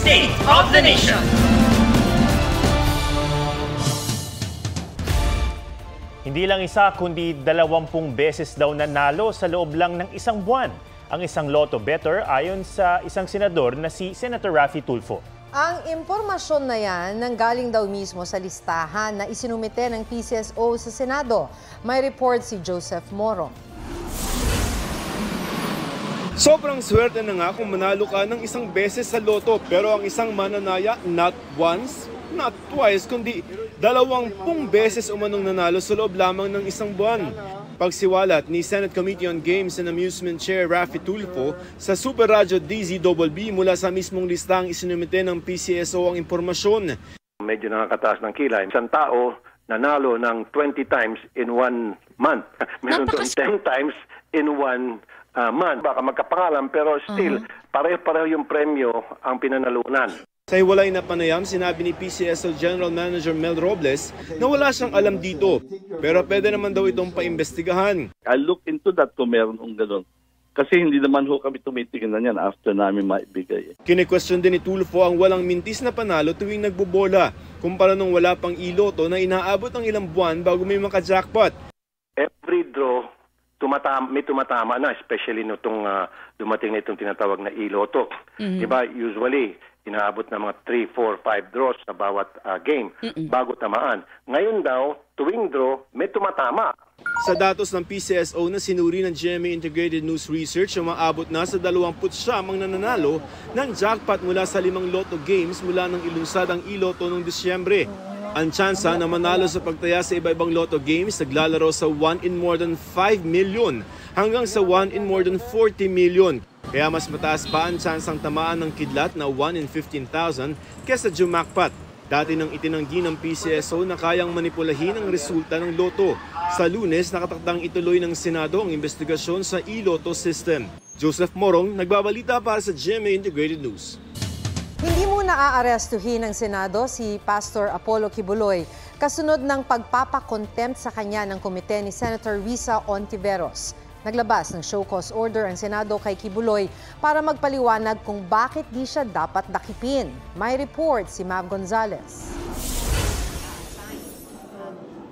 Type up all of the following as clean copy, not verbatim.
State of the Nation. Hindi lang isa kundi 20 beses daw nanalo sa loob lang ng isang buwan ang isang lotto better ayon sa isang senador na si Senator Raffy Tulfo. Ang impormasyon na yan nanggaling daw mismo sa listahan na isinumite ng PCSO sa Senado. May report si Joseph Morong. Sobrang swerte na nga kung manalo ka ng isang beses sa loto, pero ang isang mananaya not once, not twice, kundi 20 beses umanong nanalo sa loob lamang ng isang buwan. Pagsiwalat ni Senate Committee on Games and Amusement Chair Raffy Tulfo sa Super Radio DZBB mula sa mismong listang isinumite ng PCSO ang impormasyon. Medyo nakakataas ng kilay. Isang tao nanalo ng 20 times in 1 month. Meron doon 10 times in 1 month. Baka magkapangalan pero still pareho-pareho yung premyo ang pinanalunan. Sa hiwalay na panayam, sinabi ni PCSO General Manager Mel Robles na wala siyang alam dito. Pero pwede naman daw itong paimbestigahan. I'll look into that kung meron kong gano'n. Kasi hindi naman ho kami tumitingin na yan after namin maibigay. Kine-question din ni Tulfo ang walang mintis na panalo tuwing nagbobola, kumpara nung wala pang iloto na inaabot ng ilang buwan bago may maka-jackpot. Every draw, may tumatama na, especially nitong dumating na itong tinatawag na iloto. Diba, usually, inaabot na mga 3, 4, 5 draws sa bawat game bago tamaan. Ngayon daw, tuwing draw, may tumatama. Sa datos ng PCSO na sinuri ng GMA Integrated News Research, umaabot na sa 29 ang nananalo ng jackpot mula sa 5 lotto games mula nang ilunsad ang iloto noong Disyembre. Ang tsansa na manalo sa pagtaya sa iba-ibang lotto games naglalaro sa 1 in more than 5 million hanggang sa 1 in more than 40 million. Kaya mas mataas pa ang tsansang tamaan ng kidlat na 1 in 15,000 kesa jumakpat. Dati nang itinanggi ng PCSO na kayang manipulahin ang resulta ng loto. Sa Lunes, nakatakdang ituloy ng Senado ang investigasyon sa e-lotto system. Joseph Morong, nagbabalita para sa GMA Integrated News. Hindi muna aarestuhin ng Senado si Pastor Apollo Kibuloy kasunod ng pagpapakontempt sa kanya ng komite ni Senator Risa Ontiveros. Naglabas ng show cause order ang Senado kay Kibuloy para magpaliwanag kung bakit di siya dapat dakipin. May report si Mav Gonzalez.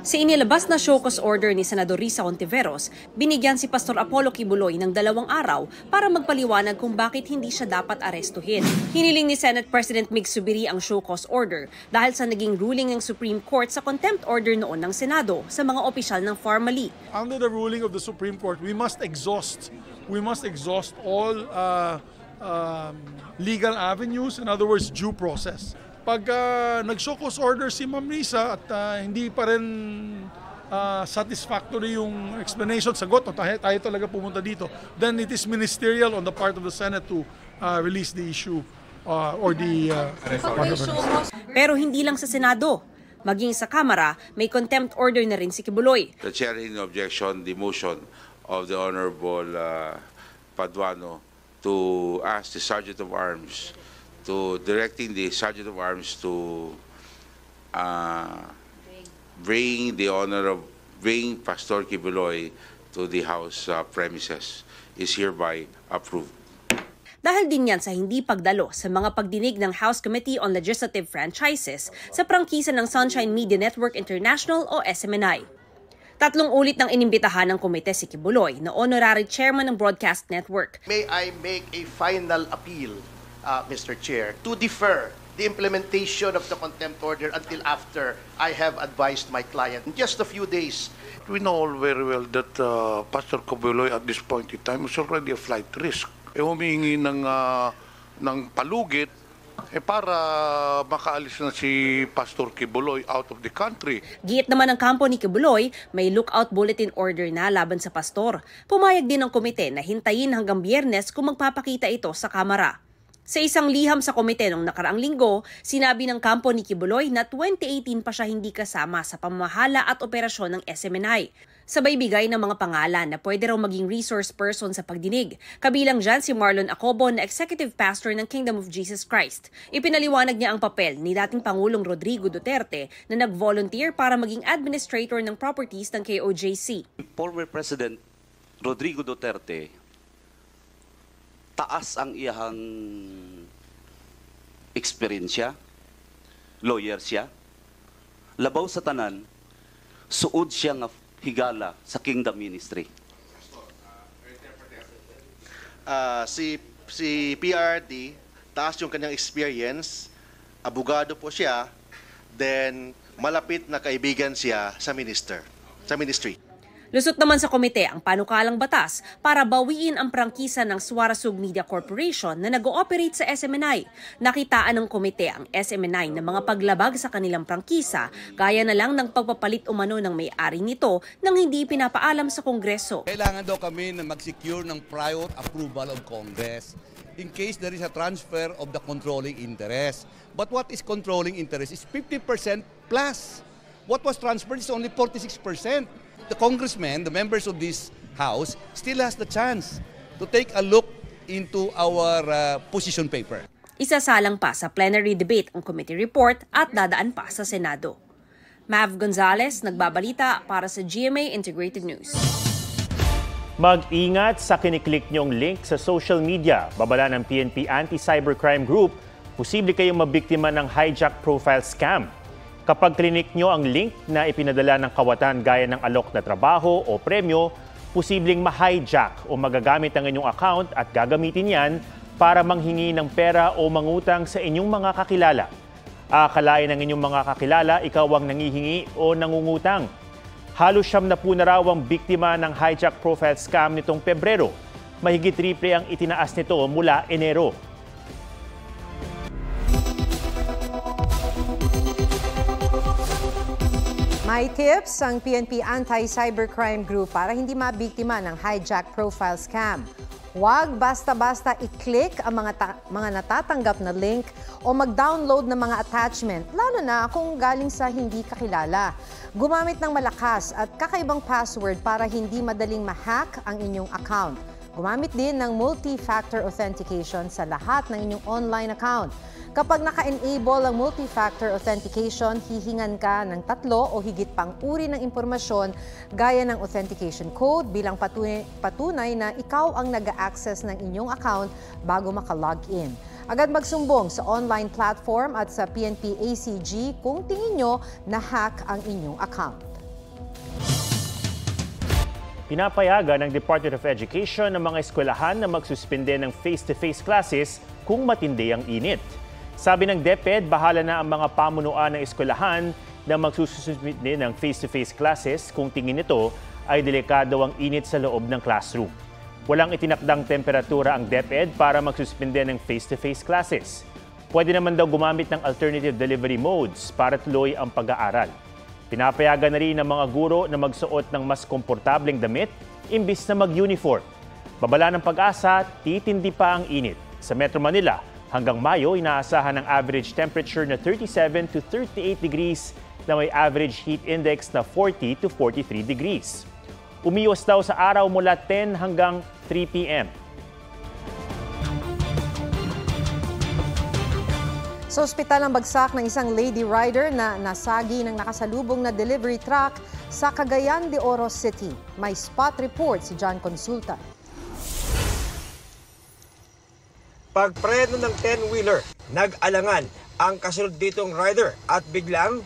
Sa inilabas na show cause order ni Senador Risa Ontiveros, binigyan si Pastor Apollo Kibuloy ng 2 araw para magpaliwanag kung bakit hindi siya dapat arestuhin. Hiniling ni Senate President Mig Zubiri ang show cause order dahil sa naging ruling ng Supreme Court sa contempt order noon ng Senado sa mga opisyal ng Pharmaly. Under the ruling of the Supreme Court, we must exhaust all legal avenues, in other words, due process. Pag nag-show cause order si Ma'am Risa at hindi pa rin satisfactory yung explanation, sagot, o tayo talaga pumunta dito, then it is ministerial on the part of the Senate to release the issue or the Pero hindi lang sa Senado. Maging sa Kamara, may contempt order na rin si Kibuloy. The chair in objection, the motion of the Honorable Paduano to ask the Sergeant of Arms directing the Sergeant of Arms to bring Pastor Kibuloy to the House premises is hereby approved. Dahil din yan sa hindi pagdalo sa mga pagdinig ng House Committee on Legislative Franchises sa prangkisa ng Sunshine Media Network International o SMNI. 3 ulit ng inimbitahan ng komite si Kibuloy na honorary chairman ng broadcast network. May I make a final appeal, Mr. Chair, to defer the implementation of the contempt order until after I have advised my client. In just a few days. We know all very well that Pastor Kibuloy at this point in time is already a flight risk. Humingi ng palugit para makaalis na si Pastor Kibuloy out of the country. Giit naman ng kampo ni Kibuloy, may lookout bulletin order na laban sa pastor. Pumayag din ng komite na hintayin hanggang Biyernes kung magpapakita ito sa Kamara. Sa isang liham sa komite noong nakaraang linggo, sinabi ng kampo ni Kibuloy na 2018 pa siya hindi kasama sa pamamahala at operasyon ng SMNI. Sabay bigay ng mga pangalan na pwede raw maging resource person sa pagdinig. Kabilang dyan si Marlon Acobo na executive pastor ng Kingdom of Jesus Christ. Ipinaliwanag niya ang papel ni dating Pangulong Rodrigo Duterte na nag-volunteer para maging administrator ng properties ng KOJC. Former President Rodrigo Duterte, taas ang iyang eksperyensya, lawyer siya, labaw sa tanan, suod siya nga higala sa Kingdom Ministry. Si PRD, taas yung kanyang experience, abogado po siya, then malapit na kaibigan siya sa ministry. Lusot naman sa komite ang panukalang batas para bawiin ang prangkisa ng Suarasug Media Corporation na nag-ooperate sa SMNI. Nakitaan ng komite ang SMNI ng mga paglabag sa kanilang prangkisa, gaya na lang ng pagpapalit umano ng may-ari nito nang hindi pinapaalam sa Kongreso. Kailangan daw kami na mag-secure ng prior approval of Congress in case there is a transfer of the controlling interest. But what is controlling interest is 50% plus. What was transferred is only 46%. The congressmen, the members of this house, still has the chance to take a look into our position paper. Isasalang pa sa plenary debate ang committee report at dadaan pa sa Senado. Mav Gonzalez, nagbabalita para sa GMA Integrated News. Mag-ingat sa kiniklik niyong link sa social media. Babala ng PNP Anti-Cybercrime Group, posible kayong mabiktima ng hijack profile scam. Kapag klinik nyo ang link na ipinadala ng kawatan gaya ng alok na trabaho o premyo, posibleng ma-hijack o magagamit ang inyong account at gagamitin yan para manghingi ng pera o mangutang sa inyong mga kakilala. Akalain ng inyong mga kakilala, ikaw ang nangihingi o nangungutang. Halos 70 na raw ang biktima ng hijack profile scam nitong Pebrero. Mahigit triple ang itinaas nito mula Enero. May tips ang PNP Anti-Cybercrime Group para hindi mabiktima ng hijack profile scam. Huwag basta-basta i-click ang mga natatanggap na link o mag-download ng mga attachment, lalo na kung galing sa hindi kakilala. Gumamit ng malakas at kakaibang password para hindi madaling ma-hack ang inyong account. Gumamit din ng multi-factor authentication sa lahat ng inyong online account. Kapag naka-enable ang multi-factor authentication, hihingan ka ng 3 o higit pang uri ng impormasyon gaya ng authentication code bilang patunay na ikaw ang nag-access ng inyong account bago maka-login. Agad magsumbong sa online platform at sa PNP ACG kung tingin nyo na hack ang inyong account. Pinapayagan ng Department of Education ng mga eskwelahan na magsuspende ng face-to-face classes kung matindi ang init. Sabi ng DepEd, bahala na ang mga pamunuan ng eskwelahan na magsususpende ng face-to-face classes kung tingin nito ay delikado ang init sa loob ng classroom. Walang itinakdang temperatura ang DepEd para magsuspende ng face-to-face classes. Pwede naman daw gumamit ng alternative delivery modes para tuloy ang pag-aaral. Pinapayagan na rin ng mga guro na magsuot ng mas komportableng damit imbis na mag-uniform. Babala ng Pag-asa, titindi pa ang init. Sa Metro Manila, hanggang Mayo, inaasahan ng average temperature na 37 to 38 degrees na may average heat index na 40 to 43 degrees. Umiwas daw sa araw mula 10 hanggang 3 p.m. Sa ospital ang bagsak ng isang lady rider na nasagi ng nakasalubong na delivery truck sa Cagayan de Oro City. May spot report si John Consulta. Pagpreno ng 10-wheeler, nag-alangan ang kasunod ditong rider at biglang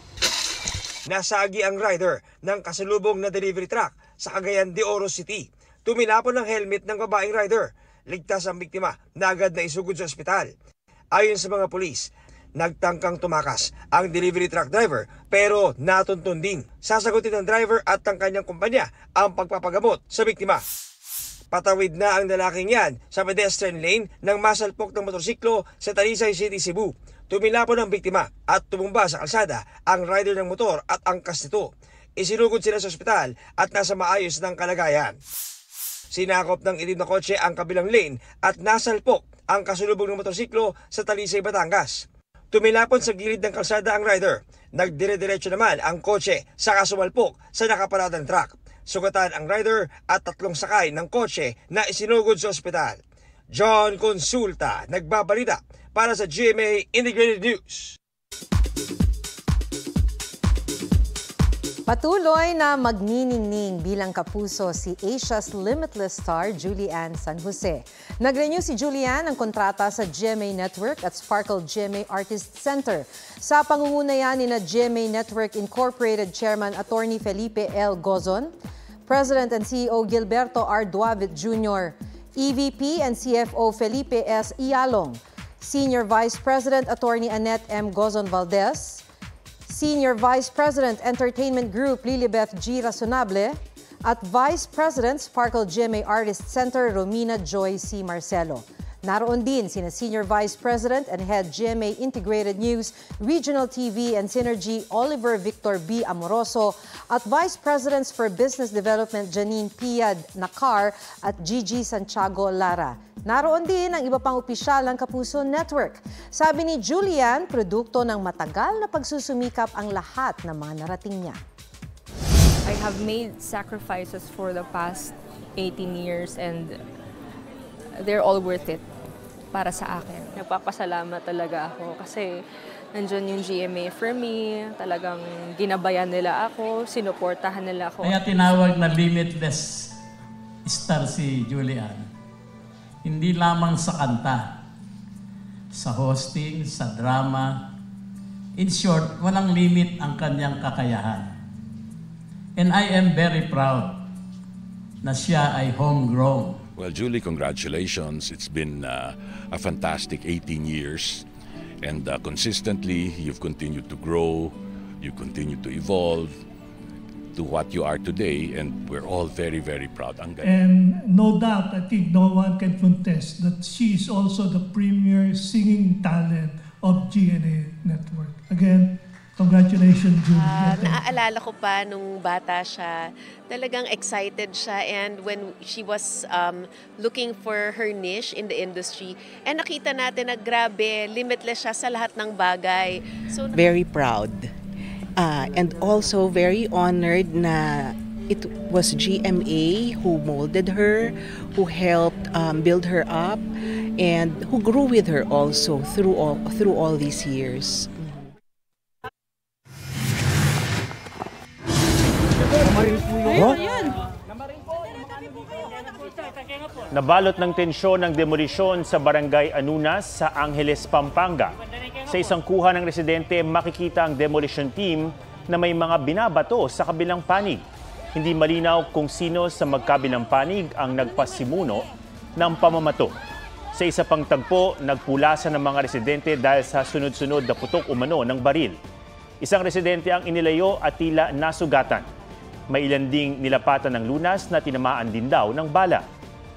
nasagi ang rider ng kasalubong na delivery truck sa Cagayan de Oro City. Tuminapon ng helmet ng babaeng rider. Ligtas ang biktima na agad na isugod sa ospital. Ayon sa mga pulis, nagtangkang tumakas ang delivery truck driver pero natuntun din. Sasagutin ng driver at ang kanyang kumpanya ang pagpapagamot sa biktima. Patawid na ang lalaking yan sa pedestrian lane nang masalpok ng motorsiklo sa Talisay City, Cebu. Tumilapon ang biktima at tumumba sa kalsada ang rider ng motor at angkas nito. Isinugod sila sa ospital at nasa maayos ng kalagayan. Sinakop ng itim na kotse ang kabilang lane at nasalpok ang kasulubong ng motorsiklo sa Talisay, Batangas. Tumilapon sa gilid ng kalsada ang rider. Nagdire-diretso naman ang kotse sa kasumalpok sa nakaparadang truck. Sugatan ang rider at 3 sakay ng kotse na isinugod sa ospital. John Consulta, nagbabalita para sa GMA Integrated News. Patuloy na magniningning bilang kapuso si Asia's Limitless star Julian San Jose. Nag-renew si Julian ng kontrata sa GMA Network at Sparkle GMA Artist Center. Sa pangungunayan ni GMA Network Incorporated Chairman Attorney Felipe L. Gozon, President and CEO Gilberto R. Duavit Jr., EVP and CFO Felipe S. Ialong, Senior Vice President Attorney Annette M. Gozon Valdez, Senior Vice President Entertainment Group Lilibeth G. Razonable at Vice President Sparkle GMA Artist Center Romina Joy C. Marcelo. Naroon din sina Senior Vice President and Head GMA Integrated News, Regional TV and Synergy Oliver Victor B. Amoroso at Vice Presidents for Business Development Janine Piad Nakar at Gigi Santiago Lara. Naroon din ang iba pang opisyal ng Kapuso Network. Sabi ni Julian, produkto ng matagal na pagsusumikap ang lahat ng mga narating niya. I have made sacrifices for the past 18 years and they're all worth it para sa akin. Nagpapasalamat talaga ako kasi nandyan yung GMA for me, talagang ginabayan nila ako, sinuportahan nila ako. Kaya tinawag na limitless star si Julian. Hindi lamang sa kanta, sa hosting, sa drama. In short, walang limit ang kanyang kakayahan. And I am very proud na siya ay homegrown. Well, Julie, congratulations. It's been a fantastic 18 years. And consistently, you've continued to grow, you continue to evolve to what you are today, and we're all very, very proud. And no doubt, I think no one can contest that she is also the premier singing talent of GMA Network. Again, congratulations, Julie. Naaalala ko pa nung bata siya, talagang excited siya, and when she was looking for her niche in the industry, and nakita natin na grabe, limitless siya sa lahat ng bagay. So, very proud. And also very honored na it was GMA who molded her, who helped build her up, and who grew with her also through all these years. Nabalot ng tensyon ng demolisyon sa Barangay Anunas sa Angeles, Pampanga. Sa isang kuha ng residente, makikita ang demolition team na may mga binabato sa kabilang panig. Hindi malinaw kung sino sa magkabilang panig ang nagpasimuno ng pamamato. Sa isa pang tagpo, nagpulasan ng mga residente dahil sa sunod-sunod na putok umano ng baril. Isang residente ang inilayo at tila nasugatan. May ilan ding nilapatan ng lunas na tinamaan din daw ng bala.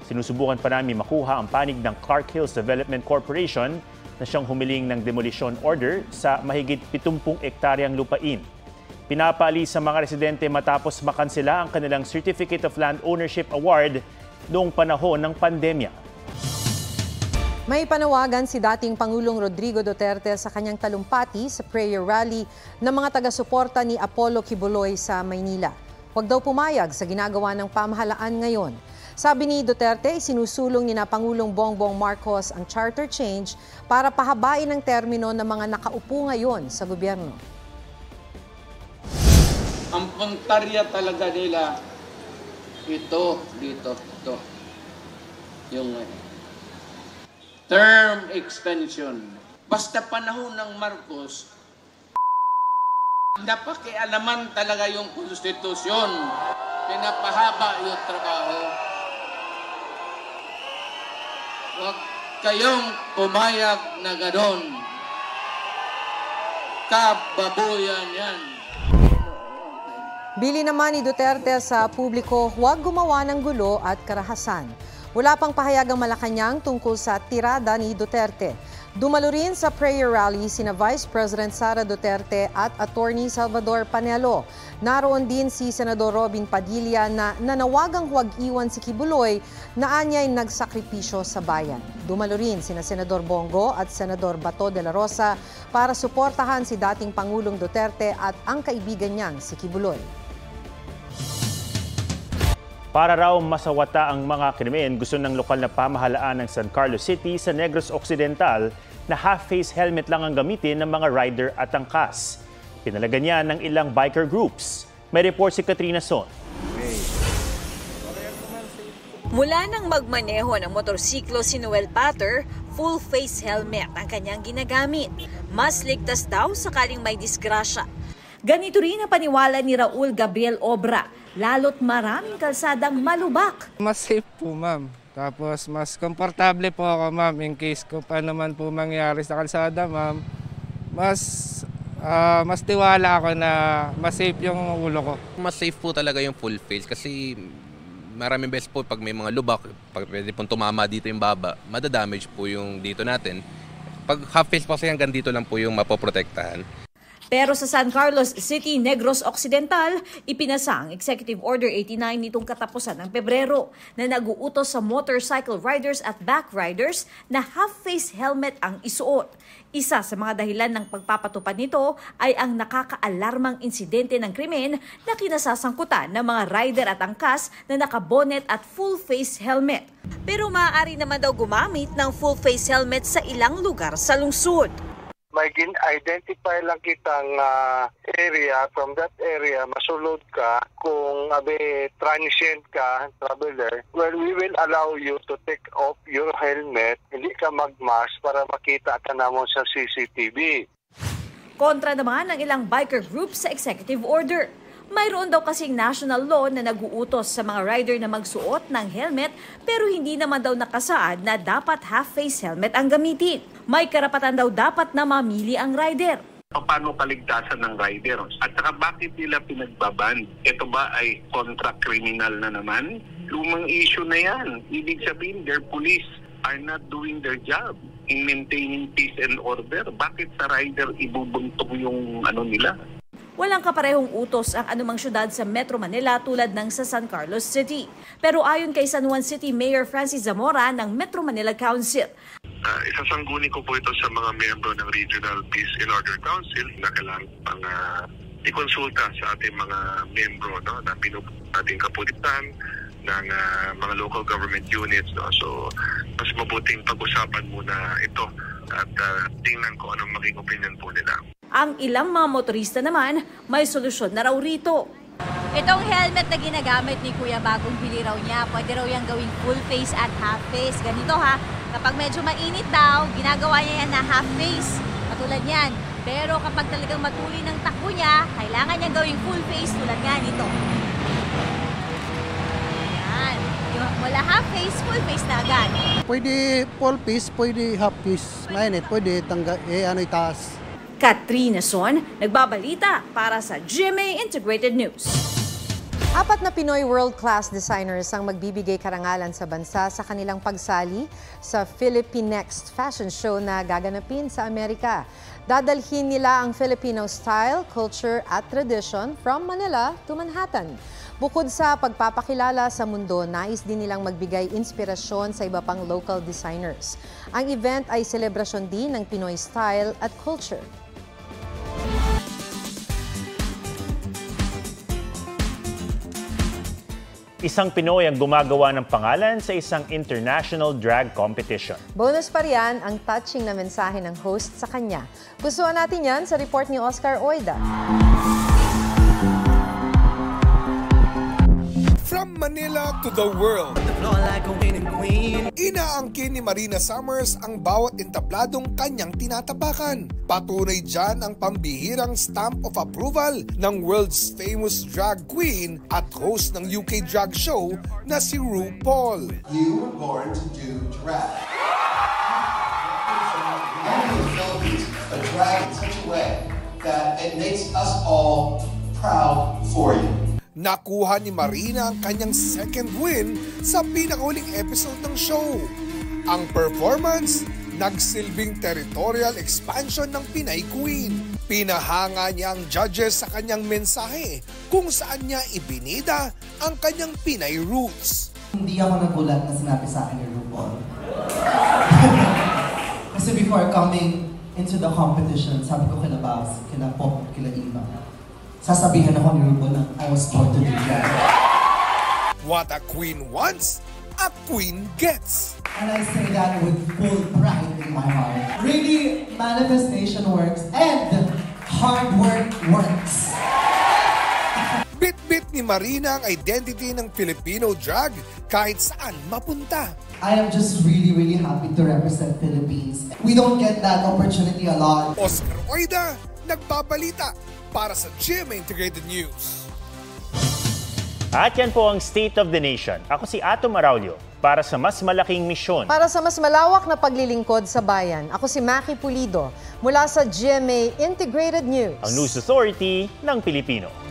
Sinusubukan pa namin makuha ang panig ng Clark Hills Development Corporation na siyang humiling ng demolition order sa mahigit 70 ektaryang lupain. Pinapaalis sa mga residente matapos makansela ang kanilang Certificate of Land Ownership Award noong panahon ng pandemya. May panawagan si dating Pangulong Rodrigo Duterte sa kanyang talumpati sa prayer rally ng mga taga-suporta ni Apollo Kibuloy sa Maynila. Huwag daw pumayag sa ginagawa ng pamahalaan ngayon. Sabi ni Duterte, sinusulong ni na Pangulong Bongbong Marcos ang charter change para pahabain ang termino ng mga nakaupo ngayon sa gobyerno. Ang puntarya talaga nila, ito. Yung term extension. Basta panahon ng Marcos, napakialaman talaga yung konstitusyon. Pinapahaba yung trabaho. Huwag kayong pumayag na gano'n. Kababuyan yan. Bili naman ni Duterte sa publiko, huwag gumawa ng gulo at karahasan. Wala pang pahayag ang Malacanang tungkol sa tirada ni Duterte. Dumalo rin sa prayer rally sina Vice President Sara Duterte at Attorney Salvador Panelo. Naroon din si Senador Robin Padilla na nanawagang huwag iwan si Kibuloy na anya'y nagsakripisyo sa bayan. Dumalo rin sina Senador Bongo at Senador Bato de la Rosa para suportahan si dating Pangulong Duterte at ang kaibigan niyang si Kibuloy. Para raw masawata ang mga krimen, gusto ng lokal na pamahalaan ng San Carlos City sa Negros Occidental na half-face helmet lang ang gamitin ng mga rider at angkas. Pinalagan niya ng ilang biker groups. May report si Katrina Son. Mula nang magmaneho ng motorsiklo si Noel Pater, full face helmet ang kanyang ginagamit. Mas ligtas daw sakaling may disgrasya. Ganito rin ang paniwala ni Raul Gabriel Obra, lalo't maraming kalsadang malubak. Mas safe po, ma'am. Tapos mas komportable po ako, ma'am, in case ko pa naman po mangyari sa kalsada, ma'am. Mas tiwala ako na mas safe yung ulo ko. Mas safe po talaga yung full face kasi maraming beses po pag may mga lubak, pag pwede pong tumama dito yung baba, madadamage po yung dito natin. Pag half face po kasi hanggang dito lang po yung mapoprotektahan. Pero sa San Carlos City, Negros Occidental, ipinasa ang Executive Order 89 nitong katapusan ng Pebrero na nag-uutos sa motorcycle riders at back riders na half-face helmet ang isuot. Isa sa mga dahilan ng pagpapatupad nito ay ang nakakaalarmang insidente ng krimen na kinasasangkutan ng mga rider at angkas na nakabonet at full-face helmet. Pero maaari naman daw gumamit ng full-face helmet sa ilang lugar sa lungsod. May identify lang kitang area, from that area, masulod ka, kung transient ka, traveler, well, we will allow you to take off your helmet, hindi ka mag-mask para makita ka namon sa CCTV. Kontra naman ang ilang biker groups sa executive order. Mayroon daw kasing national law na nag-uutos sa mga rider na magsuot ng helmet pero hindi naman daw nakasaad na dapat half-face helmet ang gamitin. May karapatan daw dapat na mamili ang rider. Paano kaligtasan ng rider? At saka bakit nila pinagbaban? Ito ba ay kontra-kriminal na naman? Lumang issue na yan. Ibig sabihin, their police are not doing their job in maintaining peace and order. Bakit sa rider ibubuntong yung nila? Walang kaparehong utos ang anumang syudad sa Metro Manila tulad ng sa San Carlos City. Pero ayon kay San Juan City Mayor Francis Zamora ng Metro Manila Council, isasangguni ko po ito sa mga miyembro ng Regional Peace and Order Council na kailangan pang ikonsulta sa ating mga miyembro na ating kapulisan ng mga local government units. So, mas mabuting pag-usapan muna ito at tingnan ko anong maging opinion po nila. Ang ilang mga motorista naman may solusyon na raw rito. Itong helmet na ginagamit ni Kuya bagong bili raw niya, pwede raw yung gawing full face at half face. Ganito ha, kapag medyo mainit daw, ginagawa niya yan na half face. Katulad yan. Pero kapag talagang matuloy ng takbo niya, kailangan niya gawing full face tulad nga nito. Yan. Wala half face, full face na agad. Pwede full face, pwede half face. Mainit, pwede itaas. Katrina Son, nagbabalita para sa GMA Integrated News. 4 na Pinoy world-class designers ang magbibigay karangalan sa bansa sa kanilang pagsali sa Philippinext Fashion Show na gaganapin sa Amerika. Dadalhin nila ang Filipino style, culture at tradition from Manila to Manhattan. Bukod sa pagpapakilala sa mundo, nais din nilang magbigay inspirasyon sa iba pang local designers. Ang event ay selebrasyon din ng Pinoy style at culture. Isang Pinoy ang gumagawa ng pangalan sa isang international drag competition. Bonus pa riyan ang touching na mensahe ng host sa kanya. Gustuhan natin yan sa report ni Oscar Oida. From Manila to the world, inaangkin ni Marina Summers ang bawat entabladong kanyang tinatapakan. Patunay dyan ang pambihirang stamp of approval ng world's famous drag queen at host ng UK drag show na si RuPaul. You were born to do drag. And the Philippines, a drag in such a way that it makes us all proud for you. Nakuha ni Marina ang kanyang second win sa pinakahuling episode ng show. Ang performance, nagsilbing territorial expansion ng Pinay Queen. Pinahanga niya ang judges sa kanyang mensahe kung saan niya ibinida ang kanyang Pinay roots. Hindi ako nagulat na sinabi sa akin ni RuPaul. Kasi before coming into the competition, sabi ko kila Babs, kila Pop, kila Eva, sasabihan ako ni RuPaul na I was born to do that. What a queen wants, a queen gets. And I say that with full pride in my heart. Really, manifestation works and hard work works. ni Marina ang identity ng Filipino drag kahit saan mapunta. I am just really, really happy to represent Philippines. We don't get that opportunity a lot. Oscar Oida, nagbabalita para sa GMA Integrated News. At yan po ang State of the Nation. Ako si Atom Araulio para sa mas malaking misyon. Para sa mas malawak na paglilingkod sa bayan, ako si Maki Pulido mula sa GMA Integrated News. Ang News Authority ng Pilipino.